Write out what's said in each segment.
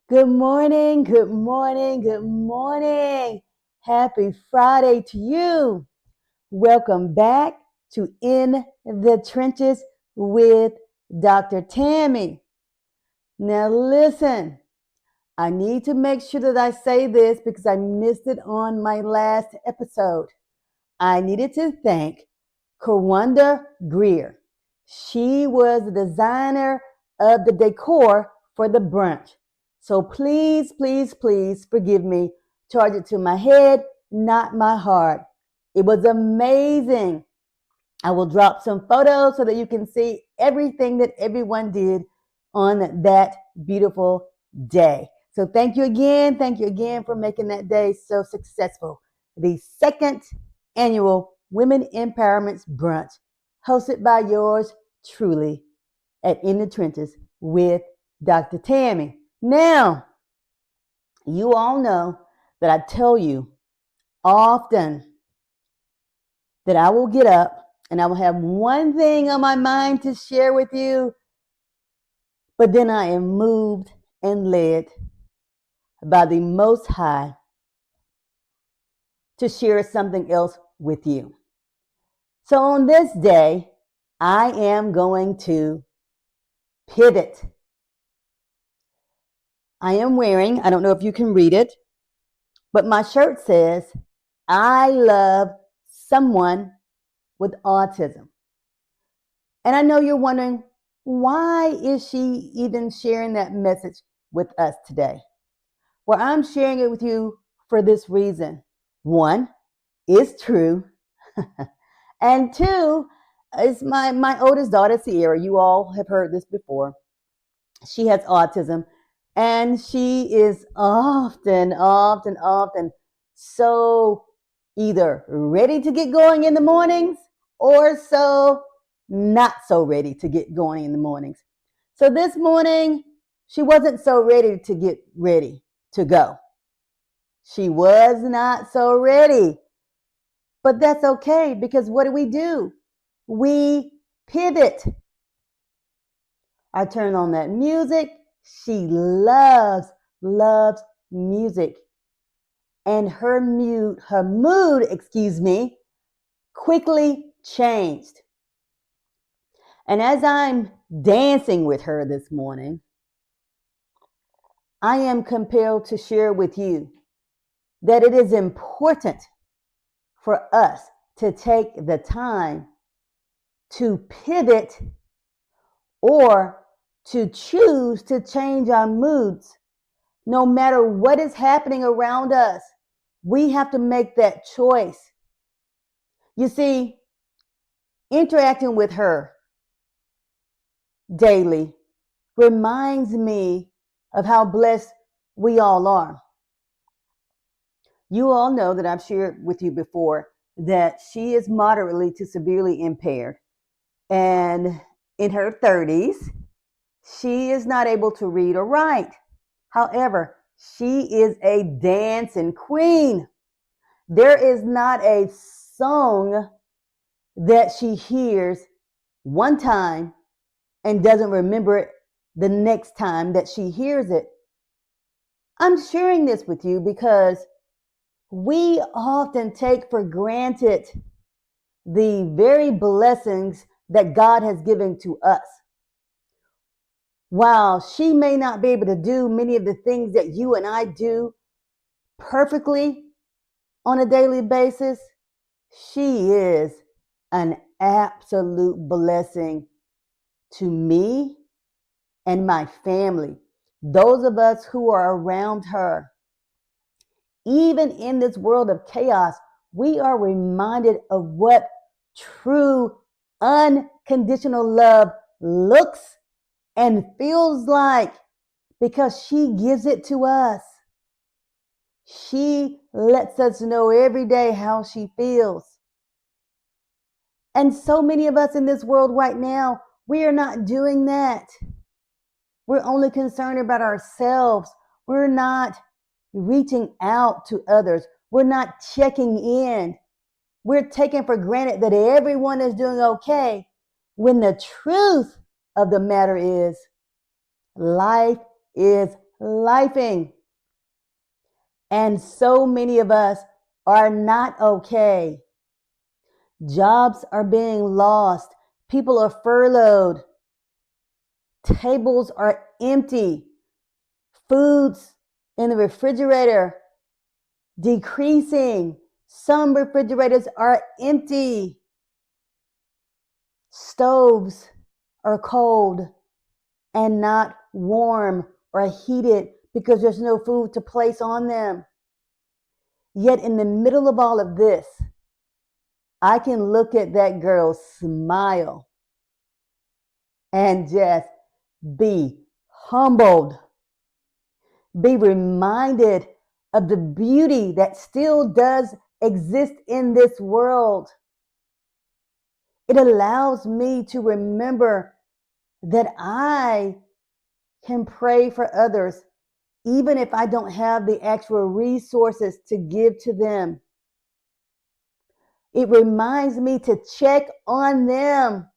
Good morning, good morning, good morning. Happy Friday to you. Welcome back to In the Trenches with Dr. Tammy. Now, listen, I need to make sure that I say this because I missed it on my last episode. I needed to thank Kawanda Greer. She was the designer of the decor for the brunch. So please, please, please forgive me. Charge it to my head, not my heart. It was amazing. I will drop some photos so that you can see everything that everyone did on that beautiful day. So thank you again. Thank you again for making that day so successful. The second annual Women Empowerment Brunch, hosted by yours truly at In the Trenches with Dr. Tammy. Now, you all know that I tell you often that I will get up and I will have one thing on my mind to share with you, but then I am moved and led by the Most High to share something else with you. So on this day, I am going to pivot. I am wearing, I don't know if you can read it, but my shirt says, I love someone with autism. And I know you're wondering, why is she even sharing that message with us today? Well, I'm sharing it with you for this reason. One, it's true. And two, it's my oldest daughter, Sierra. You all have heard this before. She has autism, and she is often so either ready to get going in the mornings or so not so ready to get going in the mornings. So this morning, she wasn't so ready to get ready to go. She was not so ready. But that's okay because what do? We pivot. I turn on that music. She loves music. And her mood, quickly changed. And as I'm dancing with her this morning, I am compelled to share with you that it is important for us to take the time to pivot or to choose to change our moods. No matter what is happening around us, we have to make that choice. You see, interacting with her daily reminds me of how blessed we all are. You all know that I've shared with you before that she is moderately to severely impaired. And in her 30s, she is not able to read or write. However, she is a dancing queen. There is not a song that she hears one time and doesn't remember it the next time that she hears it. I'm sharing this with you because we often take for granted the very blessings that God has given to us. While she may not be able to do many of the things that you and I do perfectly on a daily basis, she is an absolute blessing to me and my family, those of us who are around her. Even in this world of chaos, we are reminded of what true unconditional love looks and feels like because she gives it to us. She lets us know every day how she feels. And so many of us in this world right now, we are not doing that. We're only concerned about ourselves. We're not reaching out to others. We're not checking in. We're taking for granted that everyone is doing okay, when the truth of the matter is life is lifing. And so many of us are not okay. Jobs are being lost. People are furloughed. Tables are empty. Foods in the refrigerator decreasing. Some refrigerators are empty. Stoves are cold and not warm or heated because there's no food to place on them. Yet in the middle of all of this, I can look at that girl smile and just be humbled, be reminded of the beauty that still does exist in this world. It allows me to remember that I can pray for others, even if I don't have the actual resources to give to them. It reminds me to check on them.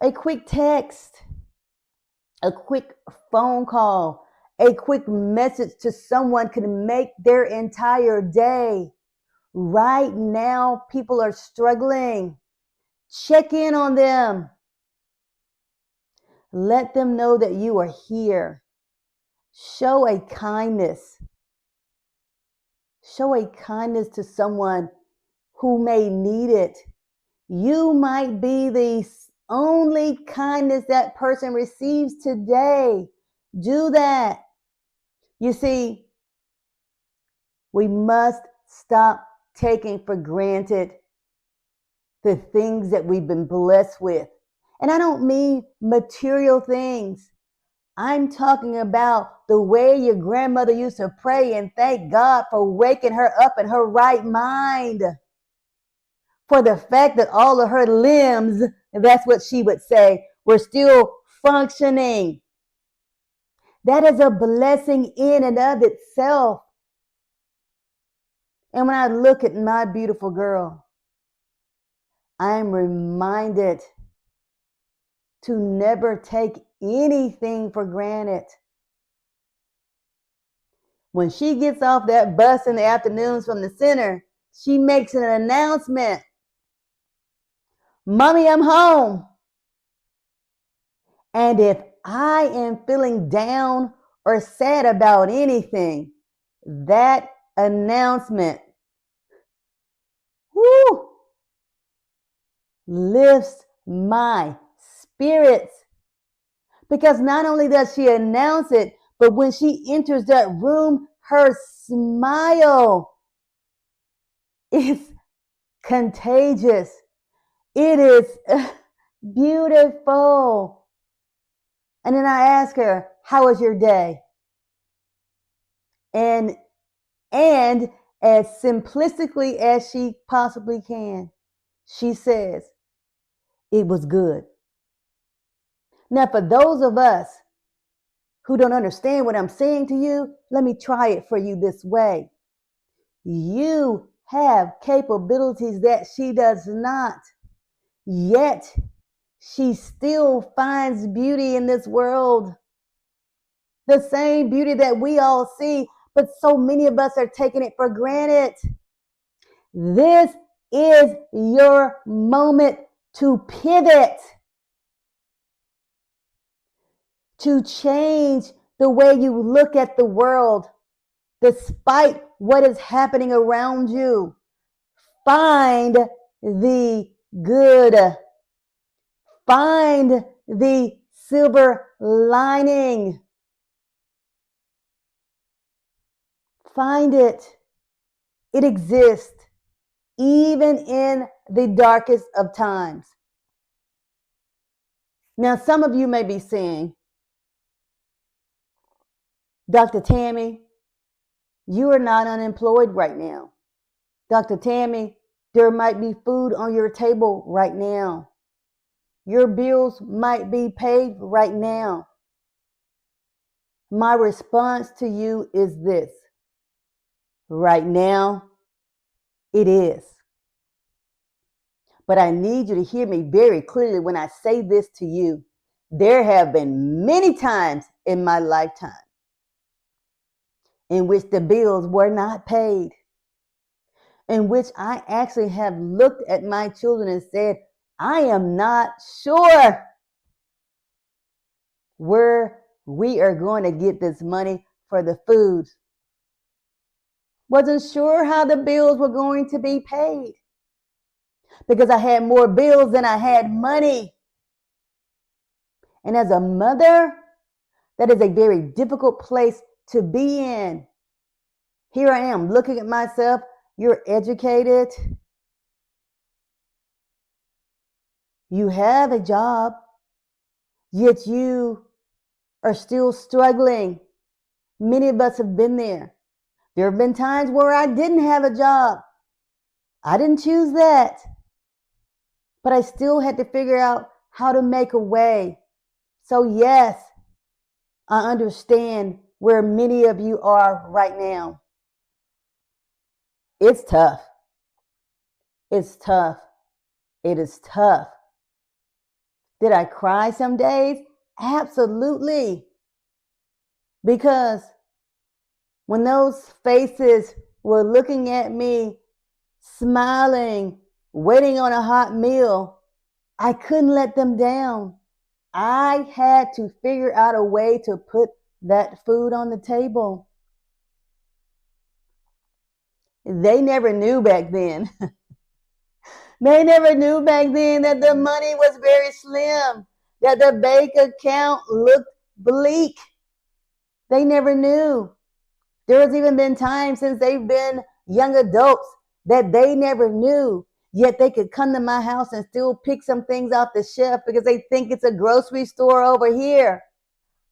A quick text, a quick phone call, a quick message to someone can make their entire day. Right now, people are struggling. Check in on them. Let them know that you are here. Show a kindness. Show a kindness to someone who may need it. You might be the only kindness that person receives today. Do that. You see, we must stop taking for granted the things that we've been blessed with. And I don't mean material things. I'm talking about the way your grandmother used to pray and thank God for waking her up in her right mind. For the fact that all of her limbs, and that's what she would say, were still functioning. That is a blessing in and of itself. And when I look at my beautiful girl, I'm reminded to never take anything for granted. When she gets off that bus in the afternoons from the center, she makes an announcement. Mommy, I'm home. And if I am feeling down or sad about anything, that announcement, whoo, lifts my spirits. Because not only does she announce it, but when she enters that room, her smile is contagious. It is beautiful. And then I ask her, how was your day? And as simplistically as she possibly can, she says, it was good. Now, for those of us who don't understand what I'm saying to you, let me try it for you this way. You have capabilities that she does not, yet she still finds beauty in this world. The same beauty that we all see, but so many of us are taking it for granted. This is your moment to pivot, to change the way you look at the world, despite what is happening around you. Find the good. Find the silver lining. Find it. It exists even in the darkest of times. Now, some of you may be saying, Dr. Tammy, you are not unemployed right now. Dr. Tammy, there might be food on your table right now. Your bills might be paid right now. My response to you is this. Right now, it is. But I need you to hear me very clearly when I say this to you. There have been many times in my lifetime in which the bills were not paid, in which I actually have looked at my children and said, I am not sure where we are going to get this money for the food. Wasn't sure how the bills were going to be paid because I had more bills than I had money. And as a mother, that is a very difficult place to be in. Here I am looking at myself. You're educated. You have a job, yet you are still struggling. Many of us have been there. There have been times where I didn't have a job. I didn't choose that. But I still had to figure out how to make a way. So yes, I understand where many of you are right now. It's tough. It's tough. It is tough. Did I cry some days? Absolutely. Because when those faces were looking at me, smiling, waiting on a hot meal, I couldn't let them down. I had to figure out a way to put that food on the table. They never knew back then. They never knew back then that the money was very slim, that the bank account looked bleak. They never knew. There has even been times since they've been young adults that they never knew, yet they could come to my house and still pick some things off the shelf because they think it's a grocery store over here.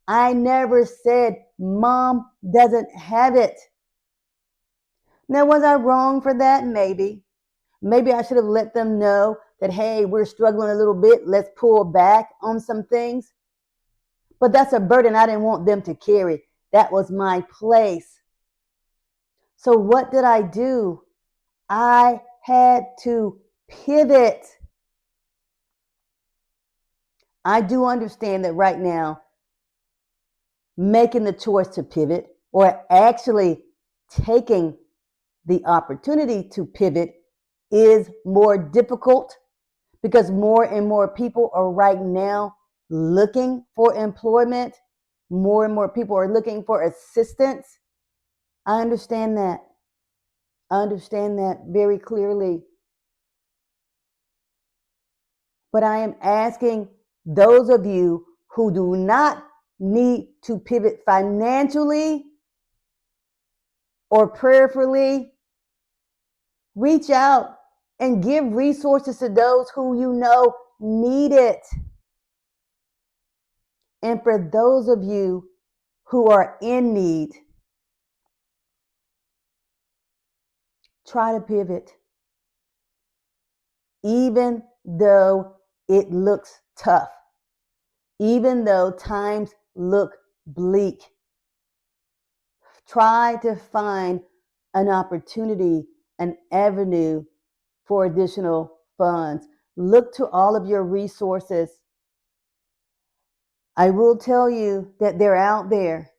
I never said mom doesn't have it. Now, was I wrong for that? Maybe. Maybe I should have let them know that, hey, we're struggling a little bit. Let's pull back on some things. But that's a burden I didn't want them to carry. That was my place. So what did I do? I had to pivot. I do understand that right now, making the choice to pivot or actually taking the opportunity to pivot is more difficult because more and more people are right now looking for employment. More and more people are looking for assistance. I understand that. I understand that very clearly. But I am asking those of you who do not need to pivot financially or prayerfully, reach out and give resources to those who you know need it. And for those of you who are in need, try to pivot. Even though it looks tough, even though times look bleak, try to find an opportunity, an avenue for additional funds. Look to all of your resources. I will tell you that they're out there.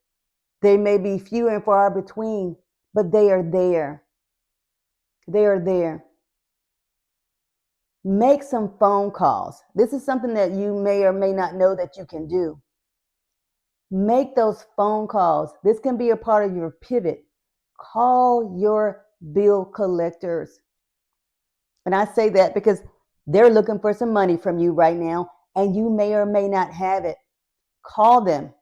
They may be few and far between, but they are there. They are there. Make some phone calls. This is something that you may or may not know that you can do. Make those phone calls. This can be a part of your pivot. Call your bill collectors. And I say that because they're looking for some money from you right now, and you may or may not have it. Call them.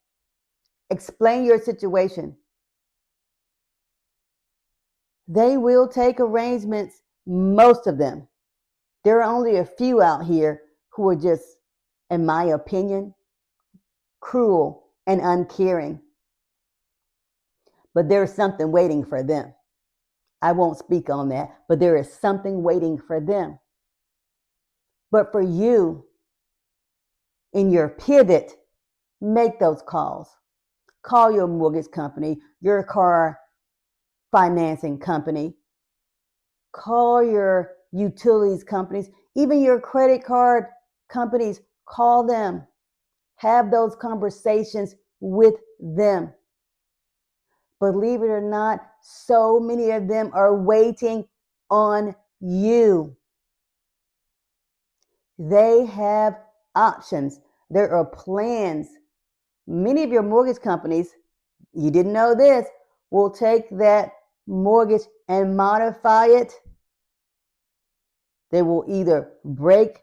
Explain your situation. They will take arrangements, most of them. There are only a few out here who are just, in my opinion, cruel and uncaring. But there's something waiting for them. I won't speak on that, but there is something waiting for them. But for you, in your pivot, make those calls. Call your mortgage company, your car financing company. Call your utilities companies, even your credit card companies. Call them. Have those conversations with them. Believe it or not, so many of them are waiting on you. They have options. There are plans. Many of your mortgage companies, you didn't know this, will take that mortgage and modify it. They will either break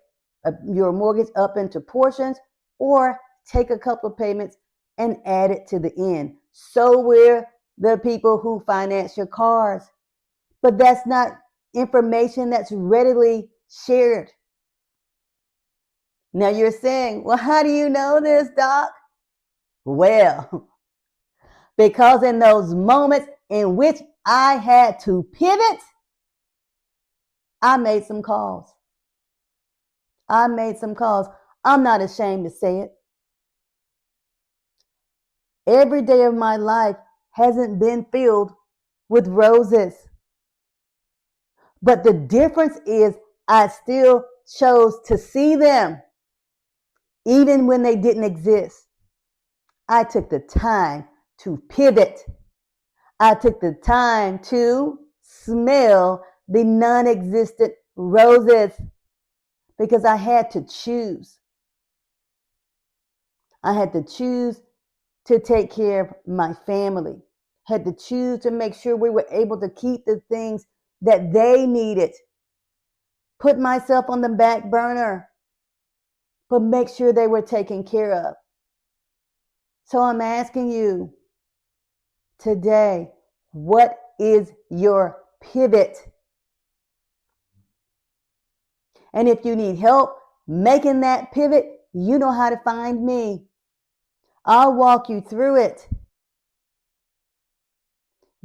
your mortgage up into portions or take a couple of payments and add it to the end. So will the people who finance your cars. But that's not information that's readily shared. Now you're saying, well, how do you know this, Doc? Well, because in those moments in which I had to pivot, I made some calls. I'm not ashamed to say it. Every day of my life hasn't been filled with roses. But the difference is I still chose to see them, even when they didn't exist. I took the time to pivot. I took the time to smell the non-existent roses because I had to choose. I had to choose to take care of my family. Had to choose to make sure we were able to keep the things that they needed. Put myself on the back burner, but make sure they were taken care of. So I'm asking you today, what is your pivot? And if you need help making that pivot, you know how to find me. I'll walk you through it.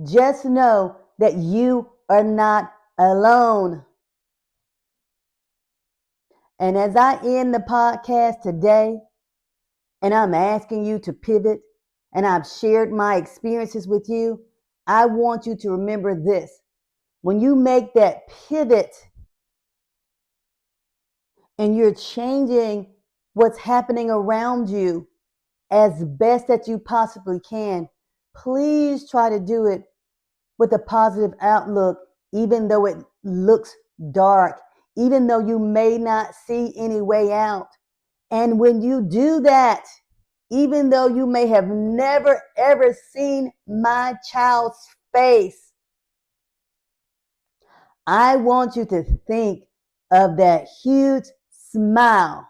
Just know that you are not alone. And as I end the podcast today, and I'm asking you to pivot, and I've shared my experiences with you, I want you to remember this. When you make that pivot and you're changing what's happening around you as best that you possibly can, please try to do it with a positive outlook, even though it looks dark, even though you may not see any way out. And when you do that, even though you may have never ever seen my child's face, I want you to think of that huge smile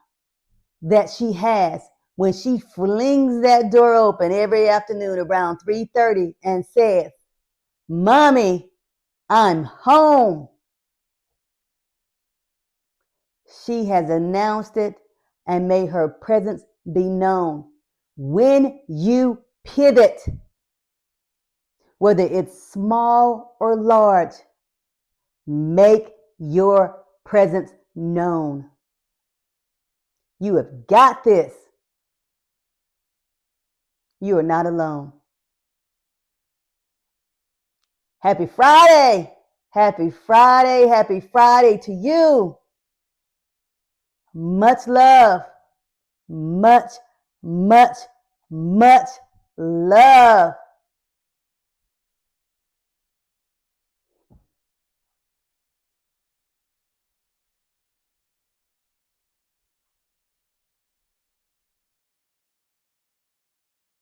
that she has when she flings that door open every afternoon around 3:30 and says, "Mommy, I'm home." She has announced it and made her presence be known. When you pivot, whether it's small or large, make your presence known. You have got this. You are not alone. Happy Friday. Happy Friday. Happy Friday to you. Much love. Much, much, much love.